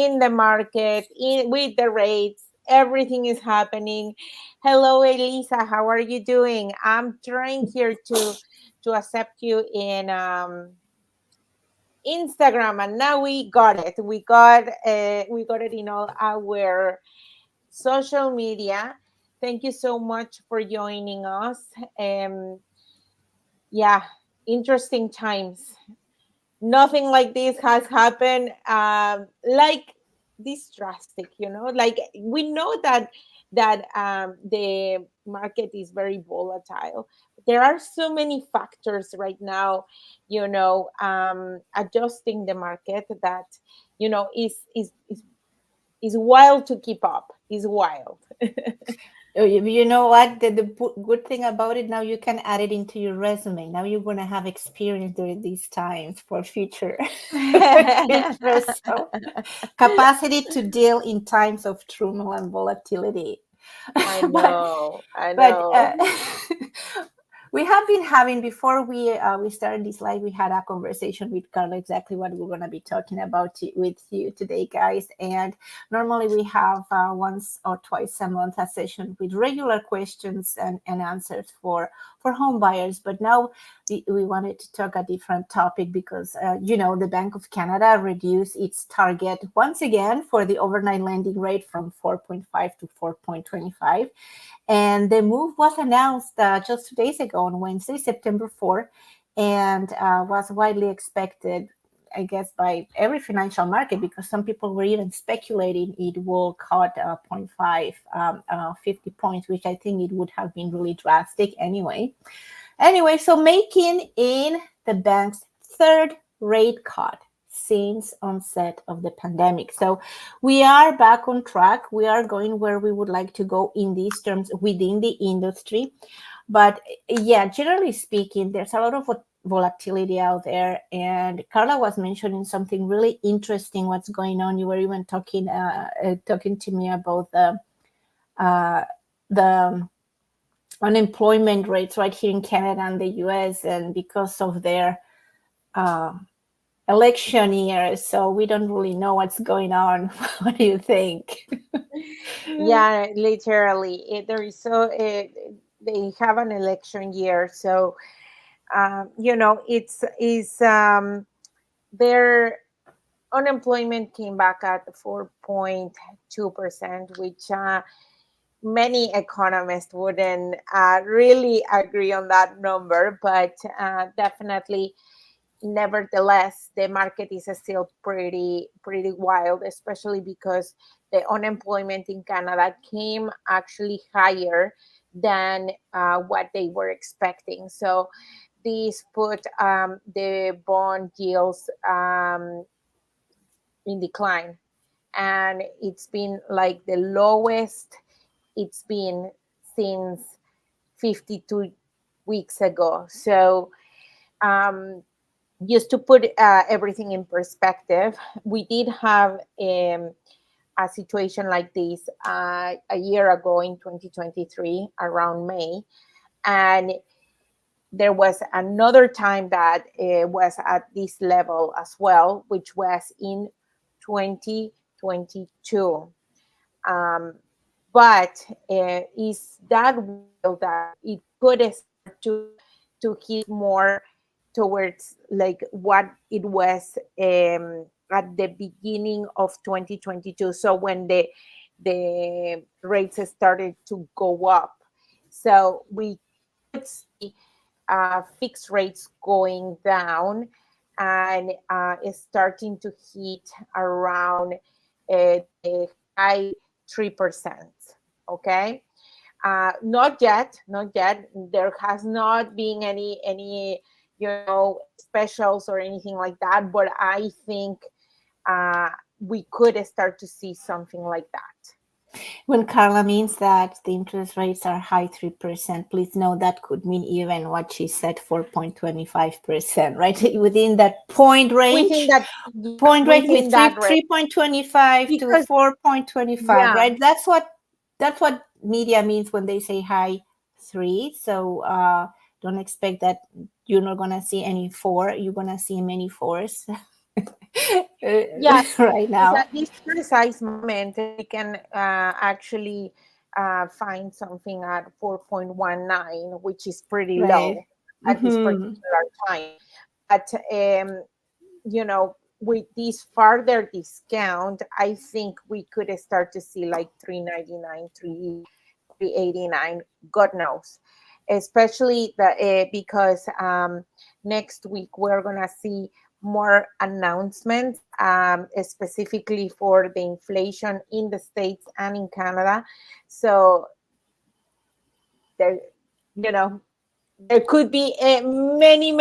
in the market, with the rates. Everything is happening. Hello, Elisa. How are you doing? I'm trying here to accept you in Instagram, and now we got it. We got it in all our social media. Thank you so much for joining us. Um, yeah, interesting times. Nothing like this has happened like this drastic, like we know that the market is very volatile. There are so many factors right now, adjusting the market that is wild to keep up, is wild. You know what? The good thing about it, now you can add it into your resume. Now you're going to have experience during these times for future, future. So capacity to deal in times of turmoil and volatility. I but know, I but know. we have been having, before we started this live, we had a conversation with Carla exactly what we're going to be talking about with you today, guys. And normally we have once or twice a month a session with regular questions and answers for home buyers. But now we wanted to talk a different topic because the Bank of Canada reduced its target once again for the overnight lending rate from 4.5 to 4.25. And the move was announced just 2 days ago on Wednesday, September 4, and was widely expected, I guess, by every financial market, because some people were even speculating it will cut 0.5, 50 points, which I think it would have been really drastic anyway. Anyway, so making in the bank's third rate cut since onset of the pandemic. So we are back on track. We are going where we would like to go in these terms within the industry. But yeah, generally speaking, there's a lot of volatility out there. And Carla was mentioning something really interesting. What's going on? You were even talking to me about the unemployment rates right here in Canada and the US, and because of their uh, election year, so we don't really know what's going on. What do you think? Yeah, literally. There is they have an election year, so it's their unemployment came back at 4.2%, which many economists wouldn't really agree on that number, but definitely, nevertheless, the market is still pretty wild, especially because the unemployment in Canada came actually higher than what they were expecting. So these put the bond yields in decline, and it's been like the lowest it's been since 52 weeks ago. So um, just to put everything in perspective, we did have a situation like this a year ago in 2023 around May, and there was another time that was at this level as well, which was in 2022. Um, but is that wild that it could start to hit more towards like what it was at the beginning of 2022, so when the rates started to go up. So we could see fixed rates going down, and is starting to hit around the high 3%. Okay, not yet. There has not been any specials or anything like that. But I think we could start to see something like that. When Carla means that the interest rates are high 3%, please know that could mean even what she said, 4.25%, right? Within that point Within range, that, yeah, with within that rate, 3.25 to because 4.25, yeah, right? That's what media means when they say high three. So don't expect that you're not gonna see any four. You're gonna see many fours. Yeah, right is now. at this precise moment we can actually find something at 4.19, which is pretty Right. low at this Hmm. particular time. But you know, with this further discount, I think we could start to see like 399, 389, God knows. Especially because next week we're gonna see more announcements, specifically for the inflation in the States and in Canada. So there, you know, there could be many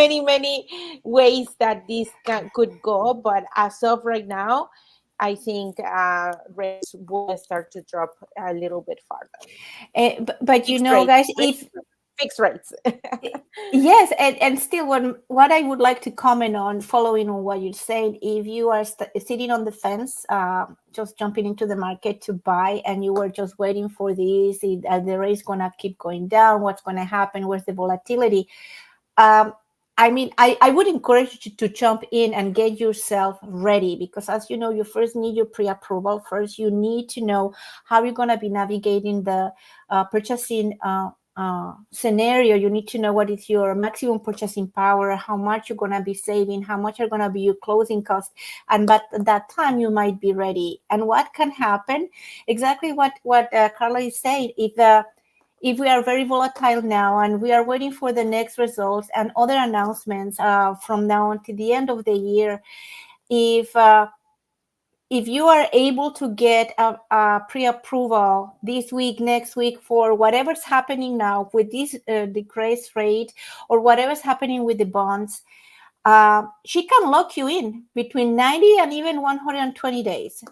ways that this could go, but as of right now, I think rates will start to drop a little bit farther. But you Fixed know, rates, guys, if fixed rates. yes, and still, what I would like to comment on, following on what you're saying, if you are sitting on the fence, just jumping into the market to buy, and you were just waiting for this, the rate is gonna keep going down, what's gonna happen, where's the volatility? um, I mean, I would encourage you to jump in and get yourself ready, because, as you know, you first need your pre-approval. First, you need to know how you're going to be navigating the purchasing scenario. You need to know what is your maximum purchasing power, how much you're going to be saving, how much are going to be your closing costs, and but at that time you might be ready. And what can happen? Exactly what Karla is saying. If we are very volatile now and we are waiting for the next results and other announcements from now until the end of the year, if uh, if you are able to get a pre-approval this week, next week, for whatever's happening now with this decrease rate, or whatever's happening with the bonds, she can lock you in between 90 and even 120 days.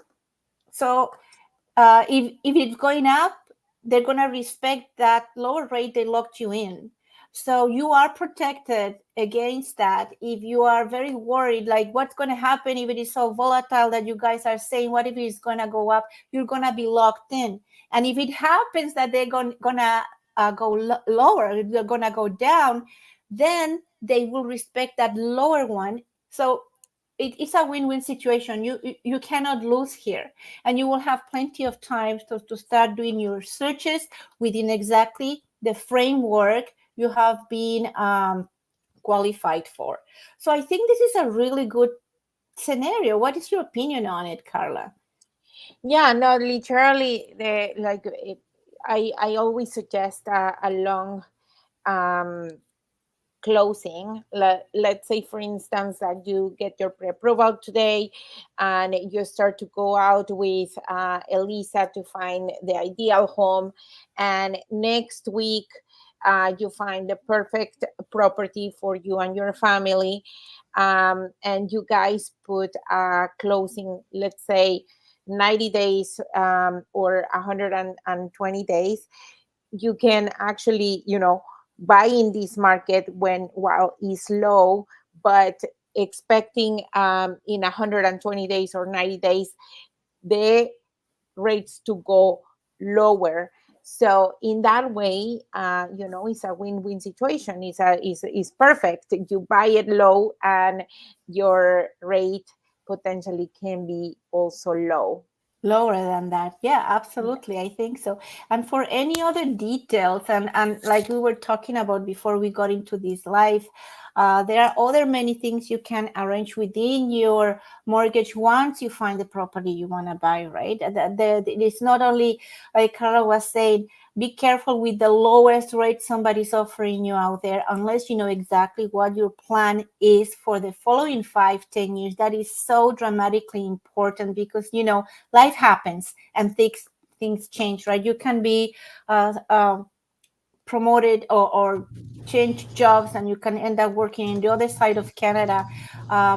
So if it's going up, they're going to respect that lower rate they locked you in. So you are protected against that. If you are very worried, like what's going to happen if it is so volatile that you guys are saying, what if it's going to go up? You're going to be locked in. And if it happens that they're going to go lower, they're going to go down, then they will respect that lower one. So it's a win-win situation. You cannot lose here, and you will have plenty of time to start doing your searches within exactly the framework you have been qualified for. So I think this is a really good scenario. What is your opinion on it, Karla? Yeah, no, literally, I always suggest a long um, closing. Let's say, for instance, that you get your pre-approval today and you start to go out with Elisa to find the ideal home, and next week you find the perfect property for you and your family, and you guys put a closing, let's say 90 days or 120 days. You can actually, buy in this market when while it's low, but expecting in 120 days or 90 days the rates to go lower. So in that way, it's a win-win situation. It's perfect. You buy it low and your rate potentially can be also low. Lower than that, yeah, absolutely, I think so. And for any other details, and like we were talking about before we got into this live, there are other many things you can arrange within your mortgage once you find the property you want to buy, right? It's not only, like Carla was saying, be careful with the lowest rate somebody's offering you out there, unless you know exactly what your plan is for the following 5-10 years. That is so dramatically important, because life happens and things change, right? You can be uh, uh, promoted, or change jobs, and you can end up working in the other side of Canada.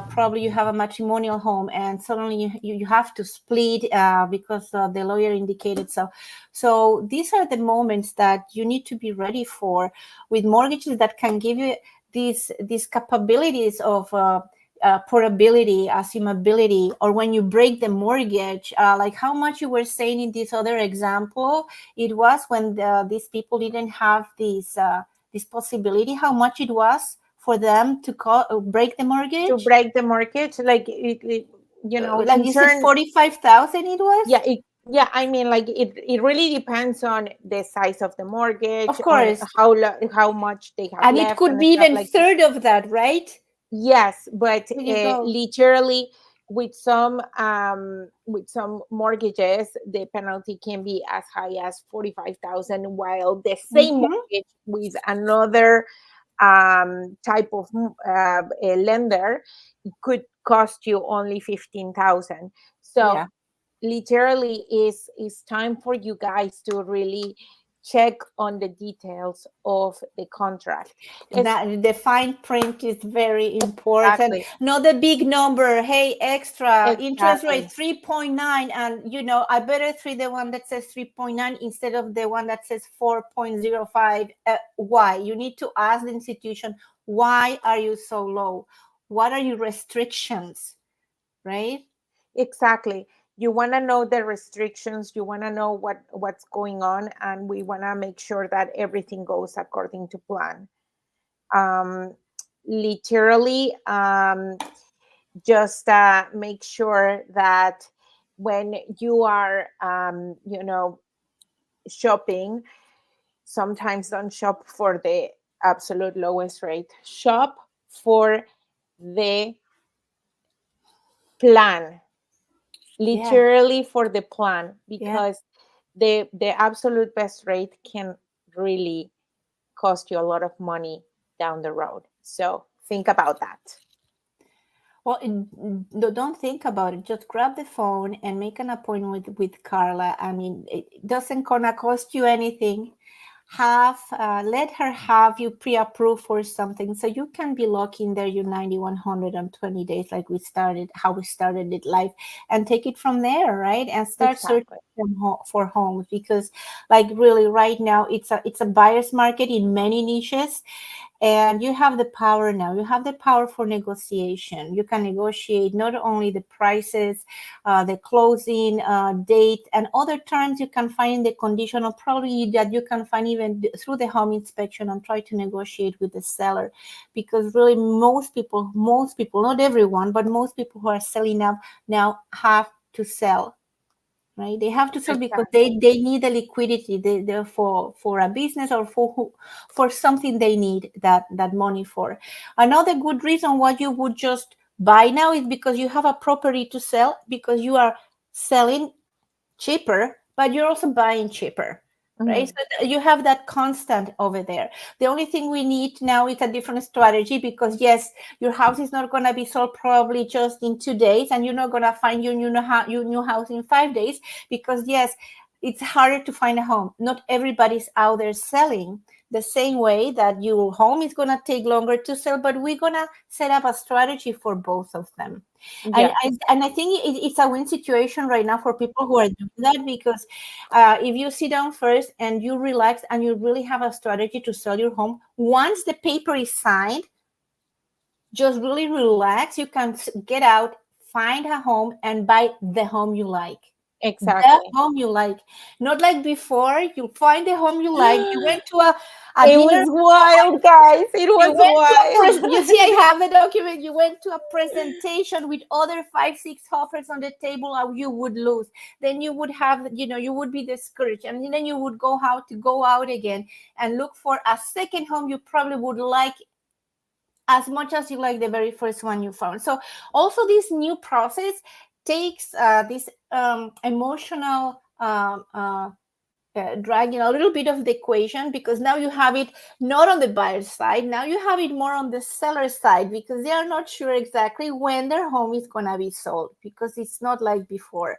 Probably you have a matrimonial home, and suddenly you have to split because the lawyer indicated so. So these are the moments that you need to be ready for, with mortgages that can give you these capabilities of portability, assumability, or when you break the mortgage, like how much you were saying in this other example, it was when these people didn't have this possibility, how much it was for them to break the to mortgage? break the mortgage, like Like in you said, turn. 45,000 it was? Yeah, I mean, like it really depends on the size of the mortgage, Of on course. how much they have And it left could and be stuff even like that. third of that, right? Yes, but There you go. literally with some mortgages, the penalty can be as high as 45,000, while the same Mm-hmm. mortgage with another type of a lender could cost you only 15,000. So Yeah. literally is time for you guys to really check on the details of the contract. It's That the fine print is very important. exactly, Not the big number. Hey, extra interest rate exactly, 3.9, and I better treat the one that says 3.9 instead of the one that says 4.05. Why? You need to ask the institution, why are you so low? What are your restrictions? Right? exactly. You want to know the restrictions, you want to know what's going on, and we want to make sure that everything goes according to plan. um Literally, just make sure that when you are shopping, sometimes don't shop for the absolute lowest rate, shop for the plan, Yeah. literally for the plan, Yeah. because the absolute best rate can really cost you a lot of money down the road. So think about that. Well, don't think about it. Just grab the phone and make an appointment with Carla. I mean, it doesn't gonna cost you anything. Let her have you pre-approved for something, so you can be locking there your 9120 days, like how we started it live, and take it from there, right? And start searching Exactly. for homes, because, like, really, right now it's a buyer's market in many niches, and you have the power now. You have the power for negotiation. You can negotiate not only the prices, the closing date, and other terms you can find in the conditional, probably that you can find even through the home inspection, and try to negotiate with the seller. Because really, most people, not everyone, but most people who are selling now have to sell, right? They have to sell because Exactly. they need the liquidity, they for a business, or for something they need that money for. Another good reason why you would just buy now is because you have a property to sell, because you are selling cheaper, but you're also buying cheaper, right? Mhm. So you have that constant over there. The only thing we need now is a different strategy, because yes, your house is not going to be sold probably just in 2 days, and you're not going to find your new house in 5 days, because yes, it's harder to find a home. Not everybody's out there selling the same way that your home is going to take longer to sell, but we're going to set up a strategy for both of them. and Yes. I, and I think it's a win situation right now for people who are doing that, because if you sit down first and you relax and you really have a strategy to sell your home, once the paper is signed, just really relax. You can get out, find a home, and buy the home you like. The Exactly. home you like. Not like before, you find the home you like. You went to a It dinner. was wild, guys. It You was went to you see, wild. I have the document. You went to a presentation with other 5 6 offers on the table, how you would lose. Then you would have, you would be discouraged, and then you would go out again and look for a second home you probably would like as much as you like the very first one you found. So also this new process takes this emotional dragging a little bit of the equation, because now you have it not on the buyer's side, now you have it more on the seller's side, because they are not sure exactly when their home is going to be sold, because it's not like before.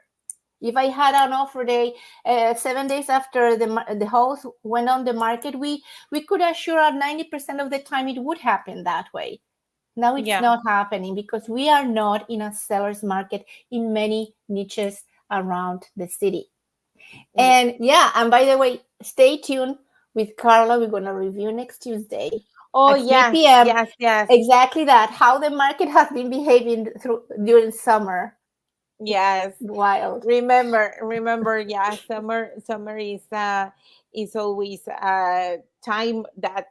If I had an offer day 7 days after the house went on the market, we could assure 90% of the time it would happen that way. Now it's Yeah. not happening, because we are not in a seller's market in many niches around the city. Yeah. And yeah, and by the way, stay tuned with Carla. We're going to review next Tuesday Oh, at yes, 3 p.m. yes, yes, Exactly that, how the market has been behaving during summer. It's yes. wild. Remember, yeah, summer is always a time that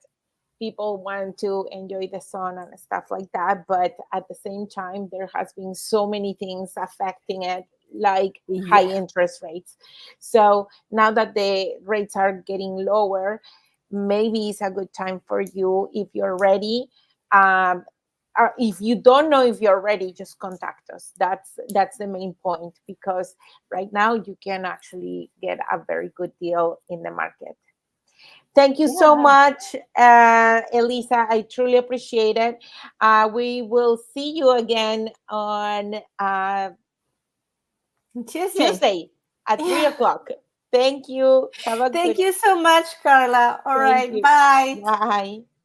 people want to enjoy the sun and stuff like that, but at the same time there has been so many things affecting it, like high Yeah. interest rates. So now that the rates are getting lower, maybe it's a good time for you if you're ready. um, or if you don't know if you're ready, just contact us. That's the main point, because right now you can actually get a very good deal in the market. Thank you so Yeah. much, Elisa. I truly appreciate it. We will see you again on Tuesday. Tuesday at three Yeah. o'clock. Thank you. Have a Thank good. you so much, Carla. All Thank right. you. Bye. Bye.